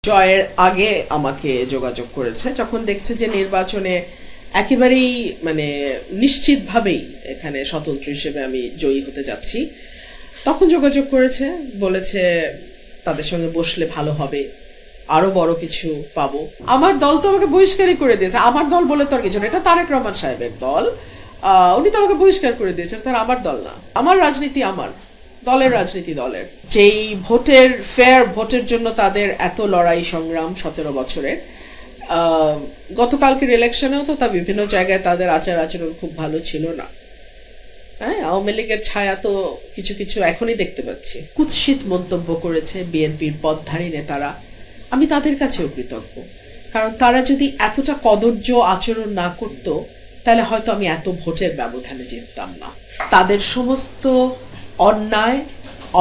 জয়ের আগে আমাকে যোগাযোগ করেছে যখন দেখছে যে নির্বাচনে একেবারেই নিশ্চিতভাবেই এখানে স্বতন্ত্র হিসেবে আমি জয়ী হতে যাচ্ছি, তখন যোগাযোগ করেছে, বলেছে তাদের সঙ্গে বসলে ভালো হবে, আরো বড় কিছু পাবো। আমার দল তো আমাকে বহিষ্কারই করে দিয়েছে। আমার দল বলে তো আর কিছু না, এটা তারেক রহমান সাহেবের দল। উনি তো আমাকে বহিষ্কার করে দিয়েছেন, তার আমার দল না। আমার রাজনীতি আমার দলের রাজনীতি দলের। যেই ভোটের ফেয়ার ভোটের জন্য তাদের এত লড়াই সংগ্রাম 17 বছরের, গতকালকের ইলেকশনেও তো তা বিভিন্ন জায়গায় তাদের আচার আচরণ খুব ভালো ছিল না। হ্যাঁ, আওয়ামী লীগের ছায়া তো কিছু কিছু এখনই দেখতে পাচ্ছি। কুৎসিত মন্তব্য করেছে বিএনপির পদধারী নেতারা। আমি তাদের কাছেও কৃতজ্ঞ, কারণ তারা যদি এতটা কদর্য আচরণ না করত তাহলে হয়তো আমি এত ভোটের ব্যবধানে জিততাম না। তাদের সমস্ত অন্যায়,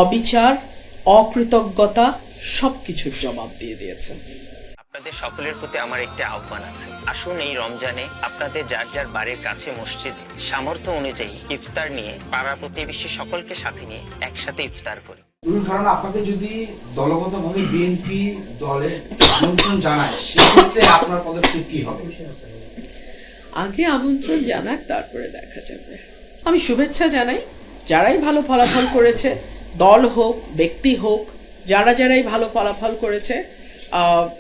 অবিচার, অকৃতজ্ঞতা সবকিছুর জবাব দিয়ে দিয়েছেন। আপনাদের সকলের প্রতি আমার একটি আহ্বান আছে। আসুন এই রমজানে আপনাদের যার যার বাড়ির কাছে মসজিদে সামর্থ্য অনুযায়ী ইফতার নিয়ে পাড়া প্রতিবেশী সকলকে সাথে নিয়ে একসাথে ইফতার করি। কারণ আপনাদের যদি দলগতভাবে বিএনপি দলে আমন্ত্রণ জানায়, সেক্ষেত্রে আপনার পদক্ষেপ কি হবে? আগে আমন্ত্রণ জানাক, তারপরে দেখা যাবে। আমি শুভেচ্ছা জানাই যারাই ভালো ফলাফল করেছে, দল হোক ব্যক্তি হোক, যারাই ভালো ফলাফল করেছে,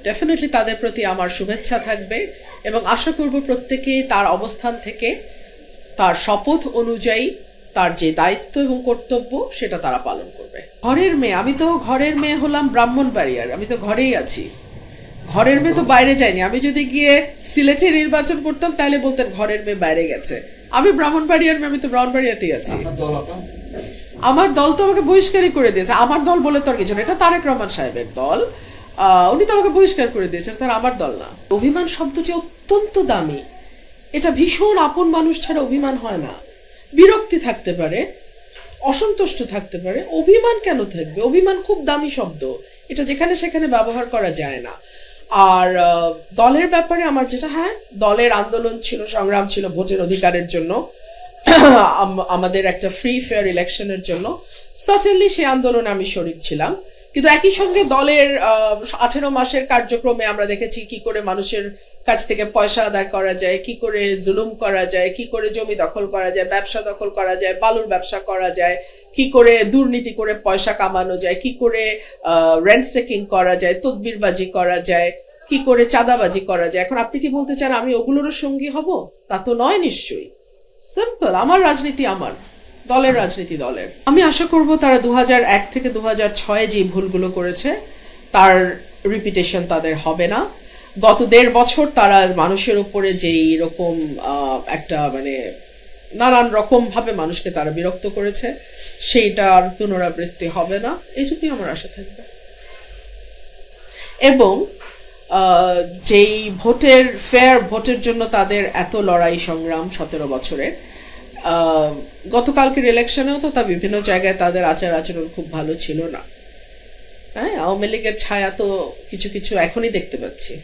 ডেফিনেটলি তাদের প্রতি আমার শুভেচ্ছা থাকবে এবং আশা করব প্রত্যেকে তার অবস্থান থেকে তার শপথ অনুযায়ী তার যে দায়িত্ব এবং কর্তব্য সেটা তারা পালন করবে। ঘরের মেয়ে, আমি তো ঘরের মেয়ে হলাম ব্রাহ্মণবাড়িয়ার, আমি তো ঘরেই আছি। ঘরের মেয়ে তো বাইরে যায়নি। আমি যদি গিয়ে সিলেটে নির্বাচন করতাম তাহলে বলতেন ঘরের মেয়ে বাইরে গেছে। আমি ব্রাহ্মণবাড়িয়ার মেয়ে, আমি তো ব্রাহ্মণবাড়িয়াতেই আছি। আমার দল তো আমাকে বহিষ্কারই করে দিয়েছে। আমার দল বলে তো আর কিছু না, এটা তারেক রহমান সাহেবের দল। উনি তো আমাকে বহিষ্কার করে দিয়েছেন, তার আমার দল না। অভিমান শব্দটি অত্যন্ত দামি। এটা ভীষণ আপন মানুষ ছাড়া অভিমান হয় না। বিরক্তি থাকতে পারে, অসন্তুষ্ট থাকতে পারে, অভিমান কেন থাকবে? অভিমান খুব দামি শব্দ, এটা যেখানে সেখানে ব্যবহার করা যায় না। আর দলের ব্যাপারে আমার যেটা, হ্যাঁ, দলের আন্দোলন ছিল, সংগ্রাম ছিল ভোটের অধিকারের জন্য, আমাদের একটা ফ্রি ফেয়ার ইলেকশনের জন্য। সার্টেনলি সেই আন্দোলনে আমি শরীক ছিলাম, কিন্তু একই সঙ্গে দলের 18 মাসের কার্যক্রমে আমরা দেখেছি কি করে মানুষের কাছ থেকে পয়সা আদায় করা যায়, কি করে জুলুম করা যায়, কি করে জমি দখল করা যায়, ব্যবসা দখল করা যায়, বালুর ব্যবসা করা যায়, কি করে দুর্নীতি করে পয়সা কামানো যায়, কি করে রেন্ট চেকিং করা যায়, তদবিরবাজি করা যায়, কি করে চাঁদাবাজি করা যায়। এখন আপনি কি বলতে চান আমি ওগুলোরও সঙ্গী হব? তা তো নয় নিশ্চয়ই। সিম্পল, আমার রাজনীতি আমার দলের রাজনীতি দলের। আমি আশা করব তারা 2001 থেকে 2006 যে ভুলগুলো করেছে তার রিপিটেশন তাদের হবে না। গত 1.5 বছর তারা মানুষের উপরে যেই রকম একটা নানান রকম ভাবে মানুষকে তারা বিরক্ত করেছে, সেইটার পুনরাবৃত্তি হবে না, এইটুকুই আমার আশা থাকবে। এবং যেই ভোটের ফেয়ার ভোটের জন্য তাদের এত লড়াই সংগ্রাম 17 বছরের, গতকালকের ইলেকশনেও তো তা বিভিন্ন জায়গায় তাদের আচার আচরণ খুব ভালো ছিল না। হ্যাঁ, আওয়ামী লীগের ছায়া তো কিছু কিছু এখনই দেখতে পাচ্ছি।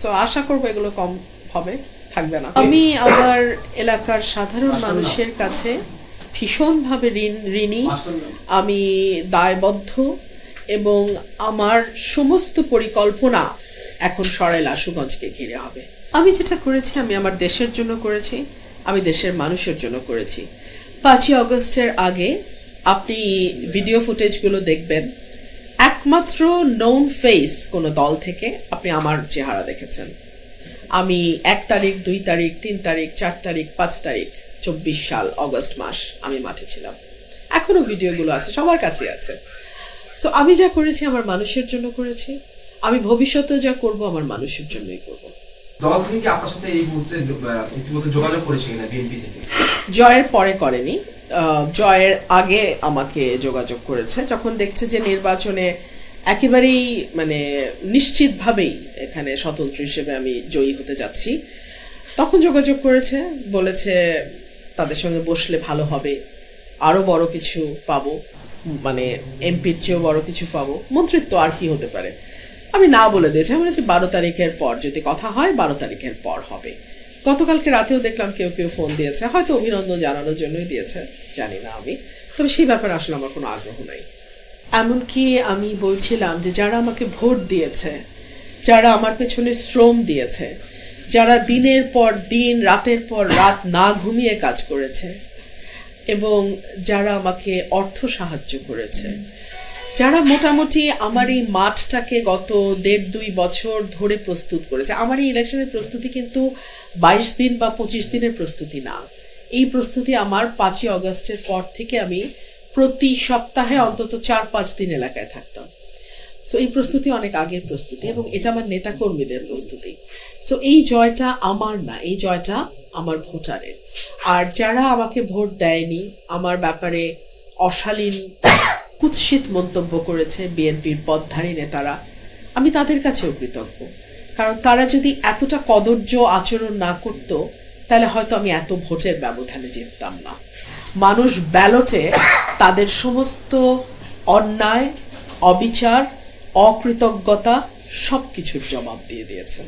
তো আশা করবো এগুলো কম হবে, থাকবে না। আমি আমার এলাকার সাধারণ মানুষের কাছে ভীষণভাবে ঋণী, আমি দায়বদ্ধ এবং আমার সমস্ত পরিকল্পনা এখন সরাইল আশুগঞ্জকে ঘিরে হবে। আমি যেটা করেছি আমি আমার দেশের জন্য করেছি, আমি দেশের মানুষের জন্য করেছি। 5ই আগস্টের আগে আপনি ভিডিও ফুটেজগুলো দেখবেন, একমাত্র নোন ফেস কোনো দল থেকে আপনি আমার চেহারা দেখেছেন। আমি 1 তারিখ, 2 তারিখ, 3 তারিখ, 4 তারিখ, 5 তারিখ 24 সাল অগস্ট মাস আমি মাঠে ছিলাম। এখনো ভিডিওগুলো আছে, সবার কাছে আছে। সো আমি যা করেছি আমার মানুষের জন্য করেছি, আমি ভবিষ্যতে যা করব আমার মানুষের জন্যই করব। দল থেকে কি আপনার সাথে এই মুহূর্তে ইতিমধ্যে যোগাযোগ করেছে কিনা বিএনপি থেকে? জয়ের পরে করেনি, জয়ের আগে আমাকে যোগাযোগ করেছে যখন দেখছে যে নির্বাচনে একেবারেই নিশ্চিতভাবেই এখানে স্বতন্ত্র হিসেবে আমি জয়ী হতে যাচ্ছি, তখন যোগাযোগ করেছে, বলেছে তাদের সঙ্গে বসলে ভালো হবে, আরো বড় কিছু পাবো, এমপির চেয়েও বড় কিছু পাবো, মন্ত্রিত্ব আর কি হতে পারে। আমি না বলে দিয়েছি, আমি বলেছি 12 তারিখের পর যদি কথা হয় 12 তারিখের পর হবে। গতকালকে রাতেও দেখলাম কেউ কেউ ফোন দিয়েছে, হয়তো অভিনন্দন জানানোর জন্যই দিয়েছে, জানি না আমি, তবে সেই ব্যাপারে আসলে আমার কোনো আগ্রহ নাই। এমনকি আমি বলছিলাম যে যারা আমাকে ভোট দিয়েছে যারা আমার পেছনে শ্রম দিয়েছে, যারা দিনের পর দিন রাতের পর রাত না ঘুমিয়ে কাজ করেছে, এবং যারা আমাকে অর্থ সাহায্য করেছে, যারা মোটামুটি আমার এই মাঠটাকে গত 1.5-2 বছর ধরে প্রস্তুত করেছে। আমার এই ইলেকশনের প্রস্তুতি কিন্তু 22 দিন বা 25 দিনের প্রস্তুতি না। এই প্রস্তুতি আমার 5ই অগস্টের পর থেকে আমি প্রতি সপ্তাহে অন্তত 4-5 দিন এলাকায় থাকতাম। সো এই প্রস্তুতি অনেক আগের প্রস্তুতি, এবং এটা আমার নেতাকর্মীদের প্রস্তুতি। সো এই জয়টা আমার না, এই জয়টা আমার ভোটারের। আর যারা আমাকে ভোট দেয়নি, আমার ব্যাপারে অশালীন কুৎসিত মন্তব্য করেছে বিএনপির পদধারী নেতারা, আমি তাদের কাছেও কৃতজ্ঞ। কারণ তারা যদি এতটা কদর্য আচরণ না করতো, তাহলে হয়তো আমি এত ভোটের ব্যবধানে জিততাম না। মানুষ ব্যালটে তাদের সমস্ত অন্যায়, অবিচার, অকৃতজ্ঞতা সবকিছুর জবাব দিয়ে দিয়েছে।